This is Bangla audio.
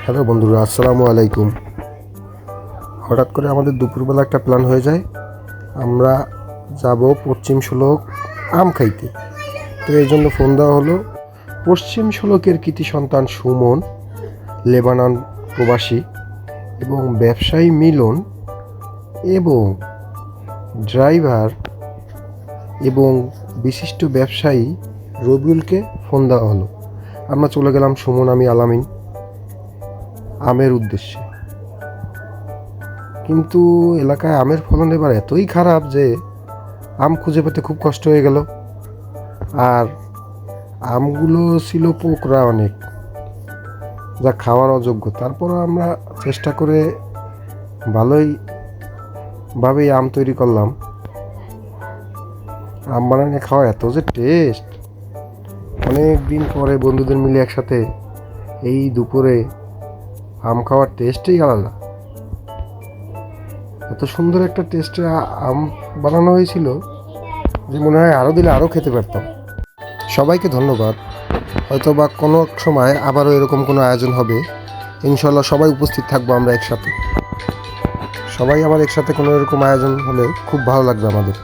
হ্যালো বন্ধুরা, আসসালামু আলাইকুম। হঠাৎ করে আমাদের দুপুরবেলা একটা প্ল্যান হয়ে যায়, আমরা যাব পশ্চিম শোলক আম খাইতে। তো এই জন্য ফোন দেওয়া হলো। পশ্চিম শোলকের কৃতি সন্তান সুমন, লেবানন প্রবাসী এবং ব্যবসায়ী মিলন এবং ড্রাইভার এবং বিশিষ্ট ব্যবসায়ী রবিউলকে ফোন দেওয়া হলো। আমরা চলে গেলাম সুমন, আমি আলামিন আমের উদ্দেশ্যে। কিন্তু এলাকায় আমের ফলন এবার এতই খারাপ যে আম খুঁজে পেতে খুব কষ্ট হয়ে গেল। আর আমগুলো ছিল পোকরা অনেক, যা খাওয়ার অযোগ্য। তারপরও আমরা চেষ্টা করে ভালোইভাবেই আম তৈরি করলাম। আম বানানো খাওয়া এত যে টেস্ট! অনেক দিন পরে বন্ধুদের মিলে একসাথে এই দুপুরে আম খাওয়ার টেস্টই আলাদা। এত সুন্দর একটা টেস্টে আম বানানো হয়েছিল যে মনে হয় আরও দিলে আরও খেতে পারতাম। সবাইকে ধন্যবাদ। হয়তো বা কোনো সময় আবারও এরকম কোনো আয়োজন হবে। ইনশাল্লাহ সবাই উপস্থিত থাকবো আমরা একসাথে। সবাই আবার একসাথে কোনো এরকম আয়োজন হলে খুব ভালো লাগবে আমাদের।